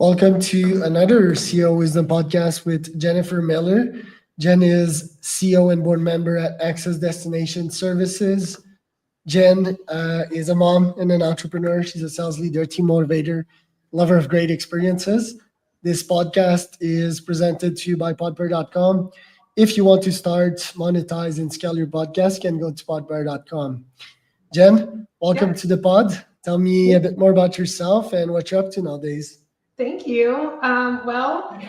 Welcome to another CEO Wisdom podcast with Jennifer Miller. Jen is CEO and board member at Access Destination Services. Jen is a mom and an entrepreneur. She's a sales leader, team motivator, lover of great experiences. This podcast is presented to you by podpair.com. If you want to start, monetize, and scale your podcast, you can go to podpair.com. Jen, welcome to the pod. Tell me a bit more about yourself and what you're up to nowadays. Thank you. Well,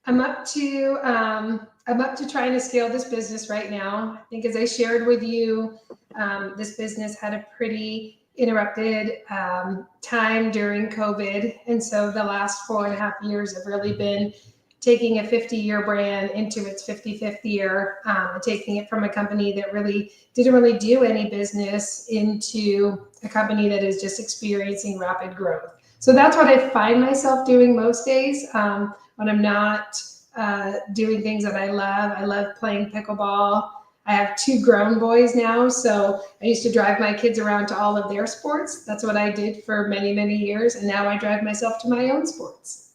I'm up to trying to scale this business right now. I think as I shared with you, this business had a pretty interrupted time during COVID, and so the last 4.5 years have really been taking a 50-year brand into its 55th year, taking it from a company that really didn't really do any business into a company that is just experiencing rapid growth. So that's what I find myself doing most days when I'm not doing things that I love. I love playing pickleball. I have 2 grown boys now, so I used to drive my kids around to all of their sports. That's what I did for many, many years, and now I drive myself to my own sports.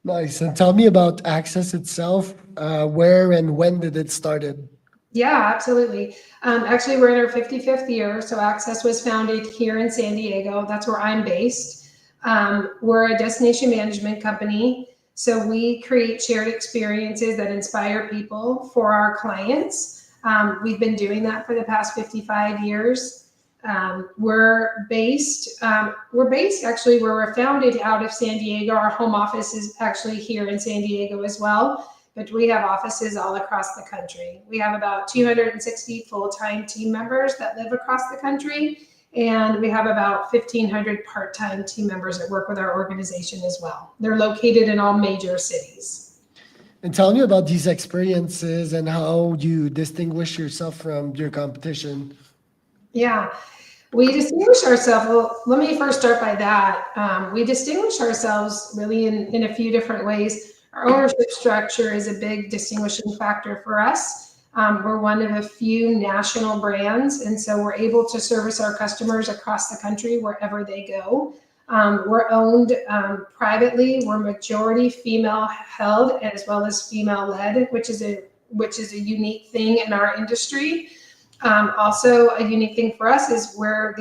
Nice. And tell me about Access itself. Where and when did it started? Yeah, absolutely. Actually, we're in our 55th year, so Access was founded here in San Diego. That's where I'm based. We're a destination management company, so we create shared experiences that inspire people for our clients. We've been doing that for the past 55 years. We're based actually, where we're founded out of San Diego. Our home office is actually here in San Diego as well, but we have offices all across the country. We have about 260 full-time team members that live across the country. And we have about 1,500 part-time team members that work with our organization as well. They're located in all major cities. And tell me about these experiences and how you distinguish yourself from your competition. Yeah, we distinguish ourselves. Well, let me first start by that. We distinguish ourselves really in a few different ways. Our ownership structure is a big distinguishing factor for us. We're one of a few national brands, and so we're able to service our customers across the country wherever they go. We're owned privately. We're majority female held as well as female led, which is a unique thing in our industry. Also, a unique thing for us is we're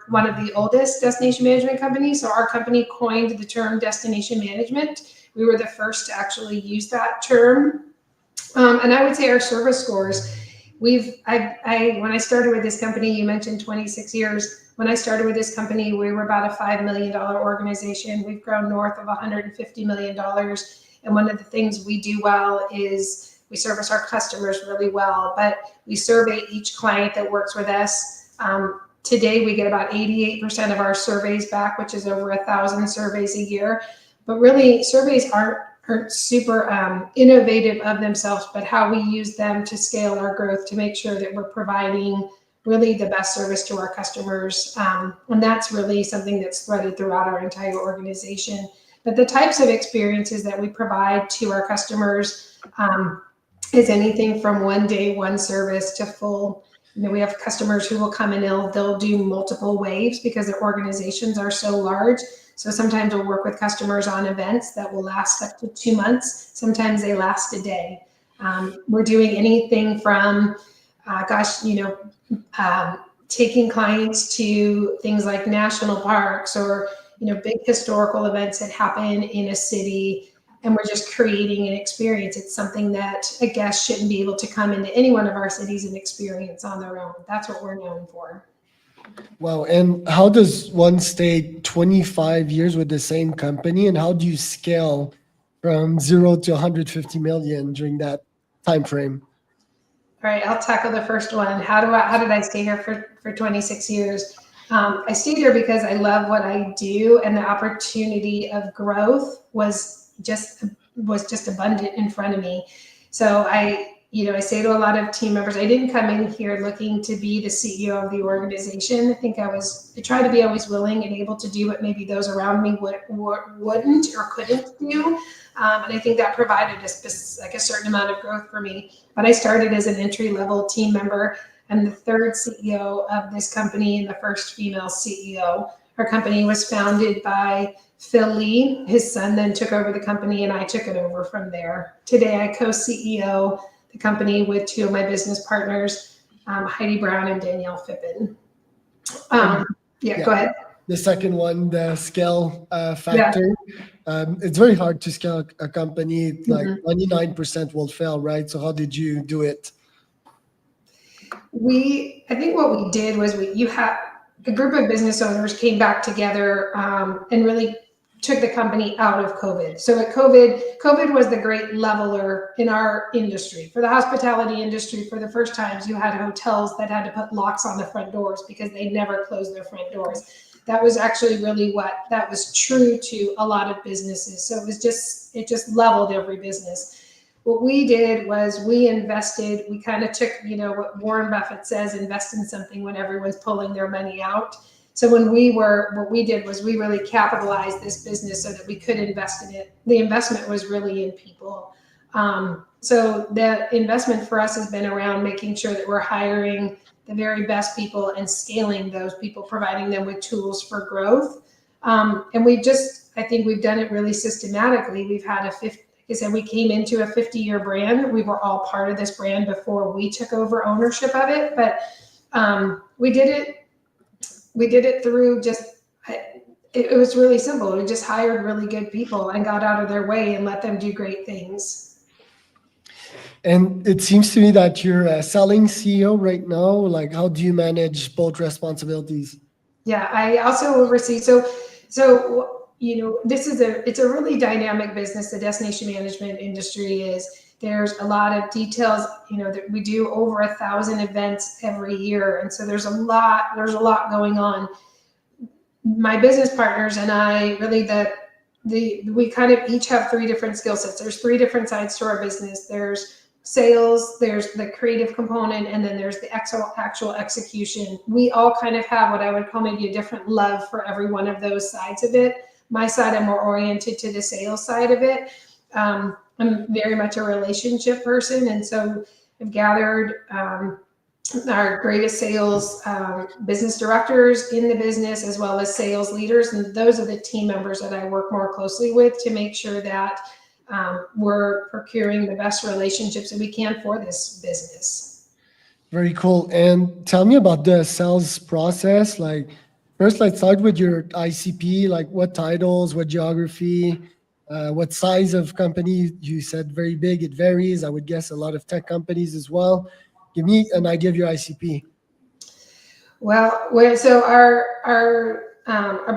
one of the oldest destination management companies. So our company coined the term destination management. We were the first to actually use that term. And I would say our service scores, when I started with this company, you mentioned 26 years. When I started with this company, we were about a $5 million organization. We've grown north of $150 million. And one of the things we do well is we service our customers really well, but we survey each client that works with us. Today, we get about 88% of our surveys back, which is over 1,000 surveys a year. But really, surveys aren't super innovative of themselves, but how we use them to scale our growth to make sure that we're providing really the best service to our customers. And that's really something that's threaded throughout our entire organization. But the types of experiences that we provide to our customers is anything from one day, one service to full. We have customers who will come in and they'll do multiple waves because their organizations are so large. So sometimes we'll work with customers on events that will last up to 2 months. Sometimes they last a day. We're doing anything from, taking clients to things like national parks or, big historical events that happen in a city. And we're just creating an experience. It's something that a guest shouldn't be able to come into any one of our cities and experience on their own. That's what we're known for. Wow. And how does one stay 25 years with the same company? And how do you scale from 0 to 150 million during that time frame? All right, I'll tackle the first one. How did I stay here for 26 years? I stayed here because I love what I do, and the opportunity of growth was just abundant in front of me. So I say to a lot of team members, I didn't come in here looking to be the CEO of the organization. I think I tried to be always willing and able to do what maybe those around me wouldn't or couldn't do. And I think that provided a certain amount of growth for me. But I started as an entry-level team member. I'm the third CEO of this company and the first female CEO. Our company was founded by Phil Lee, his son, then took over the company and I took it over from there. Today, I co-CEO the company with two of my business partners, Heidi Brown and Danielle Fippen. Go ahead. The second one, the scale factor. It's very hard to scale a company. Like 99% will fail, right? So how did you do it? I think what we did was you had a group of business owners came back together and really took the company out of COVID. So at COVID was the great leveler in our industry. For the hospitality industry, for the first times, you had hotels that had to put locks on the front doors because they never closed their front doors. That was actually really that was true to a lot of businesses. So it just leveled every business. What we did was we invested, we kind of took, what Warren Buffett says, invest in something when everyone's pulling their money out. So what we did was we really capitalized this business so that we could invest in it. The investment was really in people. So the investment for us has been around making sure that we're hiring the very best people and scaling those people, providing them with tools for growth. And I think we've done it really systematically. We've had like I said, we came into a 50-year brand. We were all part of this brand before we took over ownership of it, but we did it through it was really simple. We just hired really good people and got out of their way and let them do great things. And it seems to me that you're a selling CEO right now. Like, how do you manage both responsibilities? Yeah, I also oversee. So it's a really dynamic business. The destination management industry is. There's a lot of details. That we do over 1,000 events every year, and so there's a lot going on. My business partners and I really we kind of each have three different skill sets. There's three different sides to our business. There's sales, there's the creative component, and then there's the actual execution. We all kind of have what I would call maybe a different love for every one of those sides of it. My side, I'm more oriented to the sales side of it. I'm very much a relationship person, and so I've gathered our greatest sales business directors in the business, as well as sales leaders, and those are the team members that I work more closely with to make sure that we're procuring the best relationships that we can for this business. Very cool. And tell me about the sales process. Like, first, let's start with your ICP. Like, what titles, what geography, what size of company? You said very big. It varies. I would guess a lot of tech companies as well. Give me an idea of your ICP. Well, so our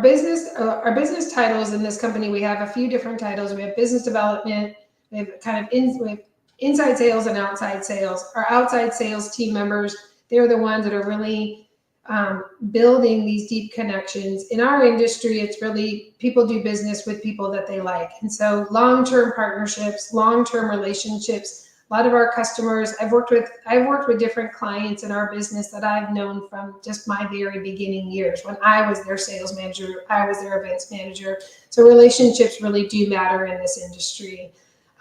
business titles in this company, we have a few different titles. We have business development. We have we have inside sales and outside sales. Our outside sales team members, they're the ones that are really building these deep connections. In our industry, it's really people do business with people that they like. And so long-term partnerships, long-term relationships. A lot of our customers, I've worked with different clients in our business that I've known from just my very beginning years. When I was their sales manager, I was their events manager. So relationships really do matter in this industry.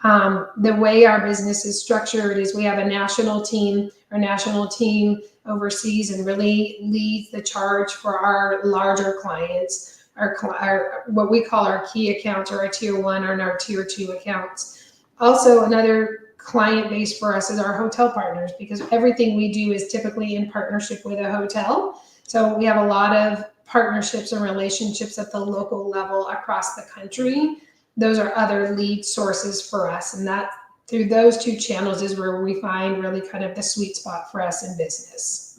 The way our business is structured is we have a national team. Our national team oversees and really leads the charge for our larger clients, our what we call our key accounts, or our tier 1 and our tier 2 accounts. Also, another client base for us is our hotel partners, because everything we do is typically in partnership with a hotel. So we have a lot of partnerships and relationships at the local level across the country. Those are other lead sources for us. And that through those two channels is where we find really kind of the sweet spot for us in business.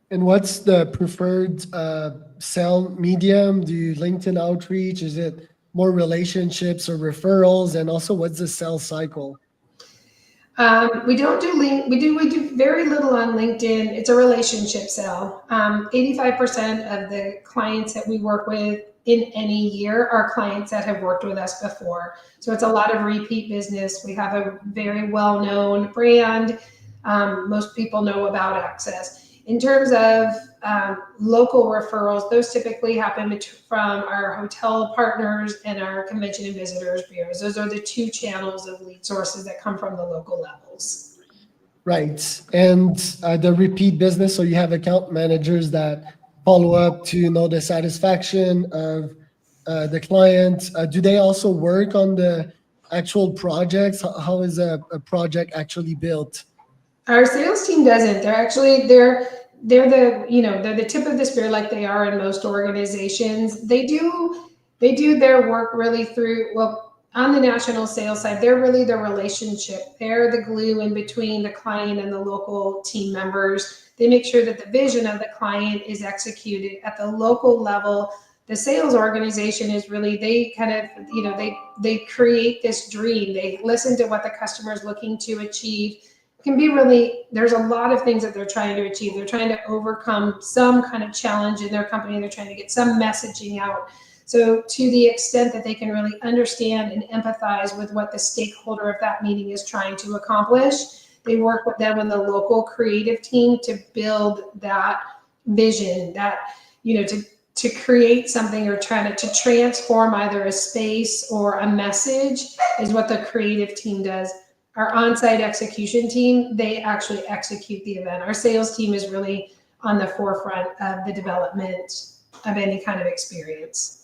And what's the preferred sell medium? Do you LinkedIn outreach? Is it more relationships or referrals? And also, what's the sales cycle? We don't do we do very little on LinkedIn. It's a relationship sell. 85% of the clients that we work with in any year are clients that have worked with us before. So it's a lot of repeat business. We have a very well-known brand. Most people know about Access. In terms of local referrals, those typically happen from our hotel partners and our convention and visitors bureaus. Those are the two channels of lead sources that come from the local levels. Right. And the repeat business, so you have account managers that follow up to know the satisfaction of the client? Do they also work on the actual projects? How is a project actually built? Our sales team doesn't. They're the, they're the tip of the spear like they are in most organizations. They do their work really through, well, on the national sales side, they're really the relationship. They're the glue in between the client and the local team members. They make sure that the vision of the client is executed at the local level. The sales organization is really, they kind of, they create this dream. They listen to what the customer is looking to achieve. Can be really, there's a lot of things that they're trying to achieve. They're trying to overcome some kind of challenge in their company. They're trying to get some messaging out. So to the extent that they can really understand and empathize with what the stakeholder of that meeting is trying to accomplish, they work with them and the local creative team to build that vision, that, to create something or trying to transform either a space or a message is what the creative team does. Our on-site execution team, they actually execute the event. Our sales team is really on the forefront of the development of any kind of experience.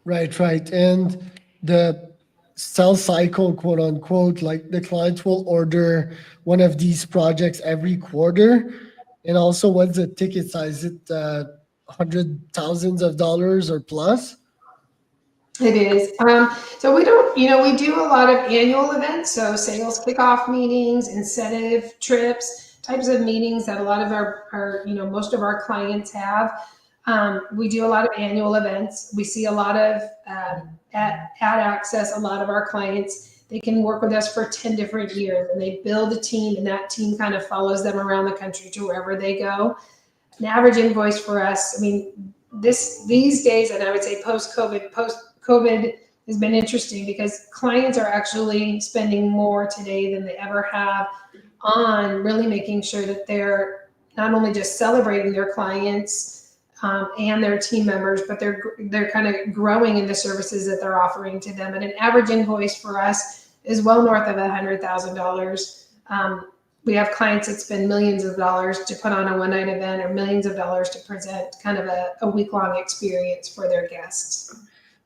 Right. And the sales cycle, quote unquote, like the client will order one of these projects every quarter. And also, what's the ticket size? Is it hundred thousands of dollars or plus? It is. So we don't, we do a lot of annual events. So sales kickoff meetings, incentive trips, types of meetings that a lot of our most of our clients have. We do a lot of annual events. We see a lot of at Access, a lot of our clients, they can work with us for 10 different years and they build a team and that team kind of follows them around the country to wherever they go. An average invoice for us, these days, and I would say post-COVID has been interesting because clients are actually spending more today than they ever have on really making sure that they're not only just celebrating their clients and their team members, but they're kind of growing in the services that they're offering to them. And an average invoice for us is well north of $100,000. We have clients that spend millions of dollars to put on a one-night event or millions of dollars to present kind of a week-long experience for their guests.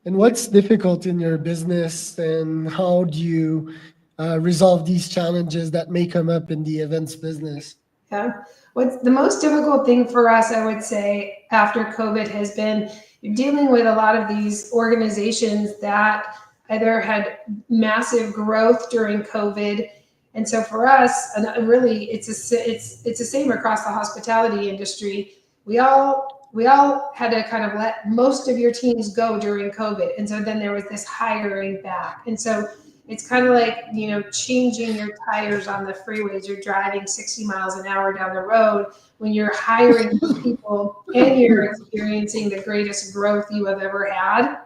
And what's difficult in your business, and how do you resolve these challenges that may come up in the events business? Yeah. What's the most difficult thing for us, I would say, after COVID has been dealing with a lot of these organizations that either had massive growth during COVID. And so for us, and really it's the same across the hospitality industry. We all had to kind of let most of your teams go during COVID. And so then there was this hiring back. And so it's kind of like, changing your tires on the freeways. You're driving 60 miles an hour down the road when you're hiring people and you're experiencing the greatest growth you have ever had.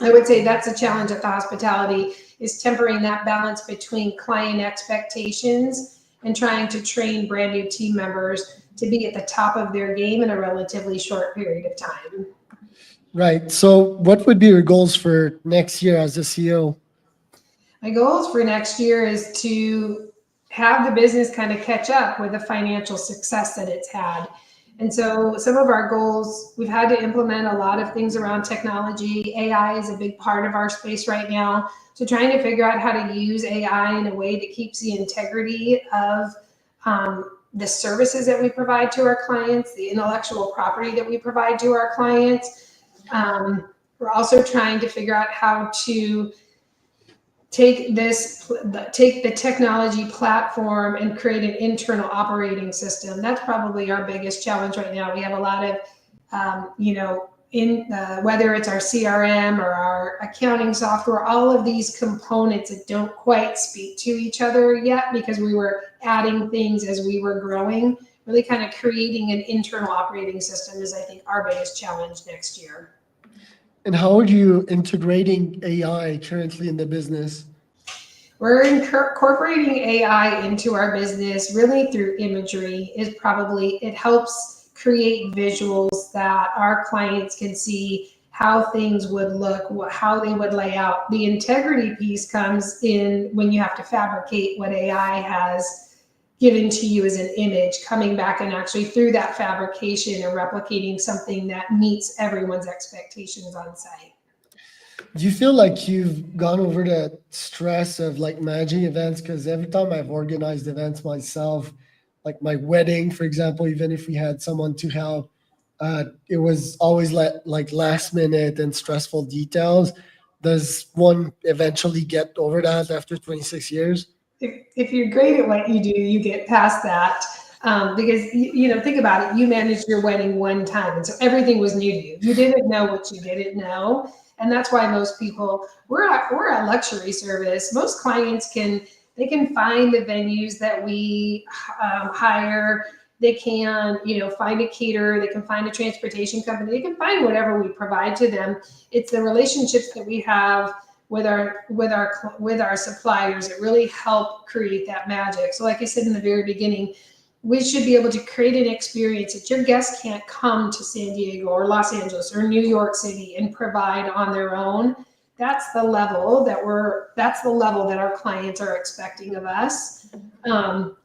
I would say that's a challenge at the hospitality, is tempering that balance between client expectations and trying to train brand new team members to be at the top of their game in a relatively short period of time. Right. So what would be your goals for next year as a CEO? My goals for next year is to have the business kind of catch up with the financial success that it's had. And so some of our goals, we've had to implement a lot of things around technology. AI is a big part of our space right now. So trying to figure out how to use AI in a way that keeps the integrity of the services that we provide to our clients, the intellectual property that we provide to our clients. We're also trying to figure out how to take the technology platform and create an internal operating system. That's probably our biggest challenge right now. We have a lot of, whether it's our CRM or our accounting software, all of these components that don't quite speak to each other yet because we were adding things as we were growing. Really kind of creating an internal operating system is, I think, our biggest challenge next year. And how are you integrating AI currently in the business? We're incorporating AI into our business really through imagery. It helps create visuals that our clients can see how things would look, how they would lay out. The integrity piece comes in when you have to fabricate what AI has given to you as an image, coming back and actually through that fabrication and replicating something that meets everyone's expectations on site. Do you feel like you've gone over the stress of like managing events? Because every time I've organized events myself, like my wedding, for example, even if we had someone to help, it was always like last minute and stressful details. Does one eventually get over that after 26 years? If you're great at what you do, you get past that. Because think about it. You managed your wedding one time, and so everything was new to you. You didn't know what you didn't know, and that's why most people we're a luxury service. Most clients can find the venues that we hire. They can find a caterer. They can find a transportation company. They can find whatever we provide to them. It's the relationships that we have with our suppliers that really help create that magic. So like I said in the very beginning, we should be able to create an experience that your guests can't come to San Diego or Los Angeles or New York City and provide on their own. That's the level that our clients are expecting of us.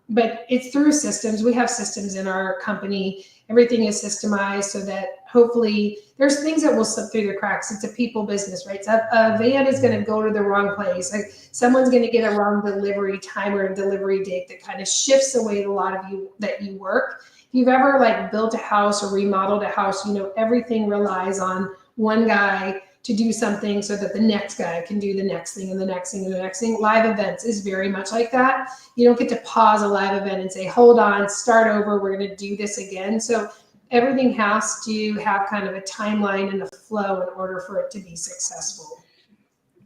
But it's through systems. We have systems in our company. Everything is systemized so that hopefully there's things that will slip through the cracks. It's a people business, right? So a van is going to go to the wrong place. Like someone's going to get a wrong delivery time or a delivery date that kind of shifts the way a lot of you that you work. If you've ever like built a house or remodeled a house, everything relies on one guy to do something so that the next guy can do the next thing and the next thing and the next thing. Live events is very much like that. You don't get to pause a live event and say, hold on, start over, we're going to do this again. So everything has to have kind of a timeline and a flow in order for it to be successful.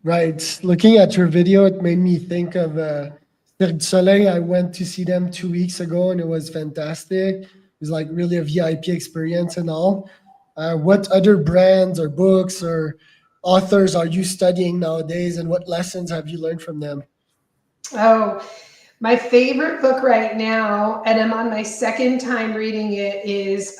Right. Looking at your video, it made me think of Cirque du Soleil. I went to see them 2 weeks ago and it was fantastic. It was like really a VIP experience and all. What other brands or books or authors are you studying nowadays, and what lessons have you learned from them? Oh, my favorite book right now, and I'm on my second time reading it, is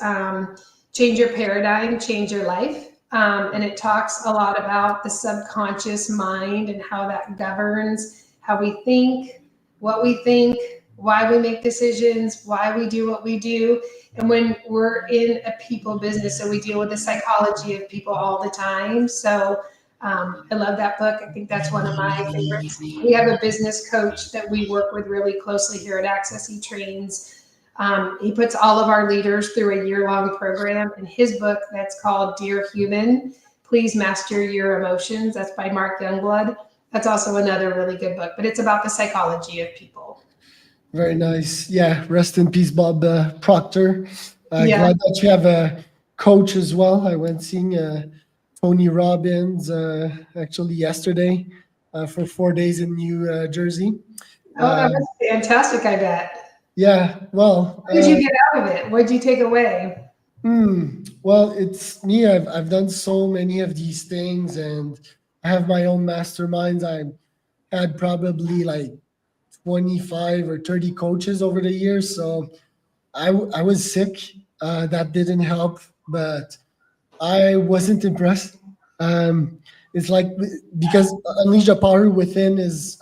Change Your Paradigm, Change Your Life. And it talks a lot about the subconscious mind and how that governs how we think, why we make decisions, why we do what we do. And when we're in a people business, so we deal with the psychology of people all the time. So I love that book. I think that's one of my favorites. We have a business coach that we work with really closely here at Access. He trains. He puts all of our leaders through a year-long program. And his book that's called Dear Human, Please Master Your Emotions. That's by Mark Youngblood. That's also another really good book, but it's about the psychology of people. Very nice. Yeah. Rest in peace, Bob Proctor. Yeah. Glad that you have a coach as well. I went seeing Tony Robbins actually yesterday for 4 days in New Jersey. Oh, that was fantastic, I bet. Yeah. Well, What did you get out of it? What did you take away? Well, it's me. I've done so many of these things, and I have my own masterminds. I had probably like 25 or 30 coaches over the years. So I was sick. That didn't help, but I wasn't impressed. It's like because Unleash the Power Within is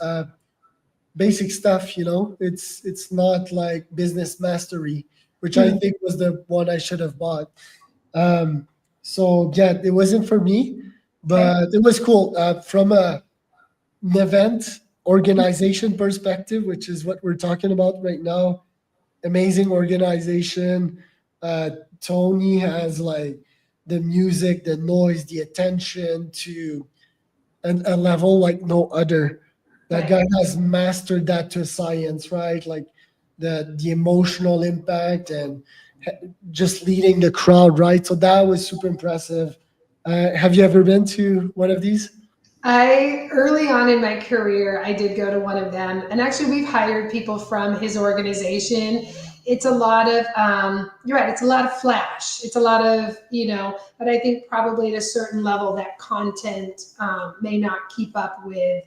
basic stuff, It's not like business mastery, which I think was the one I should have bought. So yeah, it wasn't for me, but it was cool from an event organization perspective, which is what we're talking about right now. Amazing organization. Tony has like the music, the noise, the attention to a level like no other. That guy has mastered that to a science, right? Like the emotional impact and just leading the crowd, right? So that was super impressive. Have you ever been to one of these? Early on in my career, I did go to one of them, and actually we've hired people from his organization. It's a lot of, you're right, it's a lot of flash. It's a lot of, but I think probably at a certain level that content may not keep up with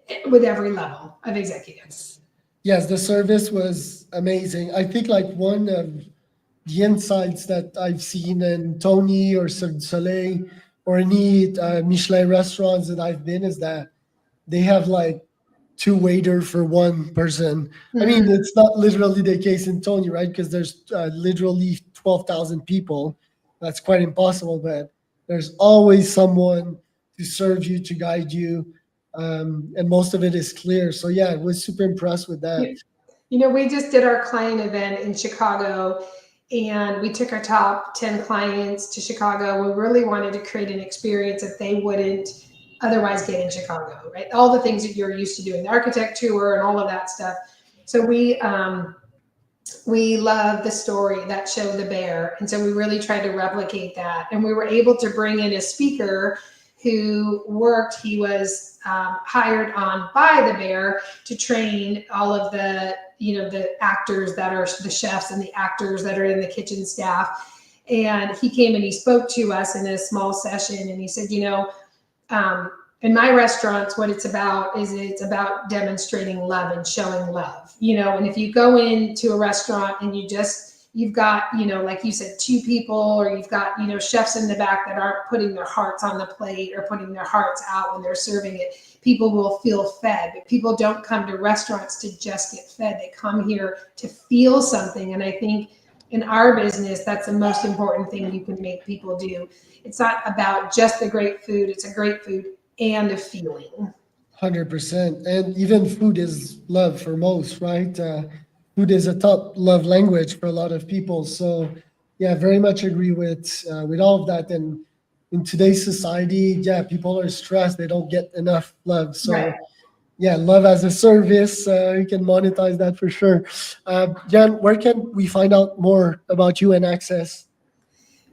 every level of executives. Yes, the service was amazing. I think like one of the insights that I've seen in Tony or Cirque du Soleil or any Michelin restaurants that I've been is that they have like two waiter for one person. I mean, it's not literally the case in Tony, right? Because there's literally 12,000 people. That's quite impossible, but there's always someone to serve you, to guide you. And most of it is clear. So yeah, I was super impressed with that. You know, we just did our client event in Chicago, and we took our top 10 clients to Chicago. We really wanted to create an experience that they wouldn't otherwise get in Chicago, right? All the things that you're used to doing, the architect tour and all of that stuff. So we love the story that showed the bear. And so we really tried to replicate that. And we were able to bring in a speaker who worked, he was hired on by the bear to train all of the, the actors that are the chefs and the actors that are in the kitchen staff. And he came and he spoke to us in a small session, and he said, in my restaurants, what it's about is it's about demonstrating love and showing love, and if you go into a restaurant and you've got, like you said, two people, or you've got, chefs in the back that aren't putting their hearts on the plate or putting their hearts out when they're serving it, people will feel fed. But people don't come to restaurants to just get fed. They come here to feel something. And I think in our business, that's the most important thing you can make people do. It's not about just the great food. It's a great food and a feeling. 100%. And even food is love for most, right? Food is a top love language for a lot of people. So yeah, very much agree with all of that. And in today's society, yeah, people are stressed. They don't get enough love. So Right. yeah, love as a service, you can monetize that for sure. Jen, where can we find out more about you and Access?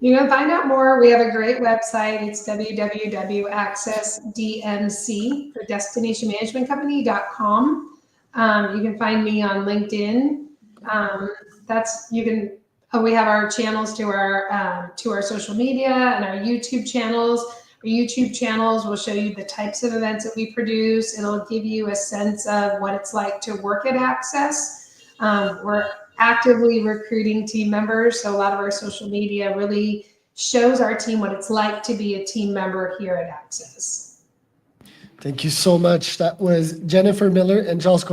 You can find out more. We have a great website. It's www.accessdmc for destinationmanagementcompany.com. You can find me on LinkedIn. We have our channels to our social media and our YouTube channels. Our YouTube channels will show you the types of events that we produce. It'll give you a sense of what it's like to work at Access. We're actively recruiting team members, so a lot of our social media really shows our team what it's like to be a team member here at Access. Thank you so much. That was Jennifer Miller and Charles Cornell.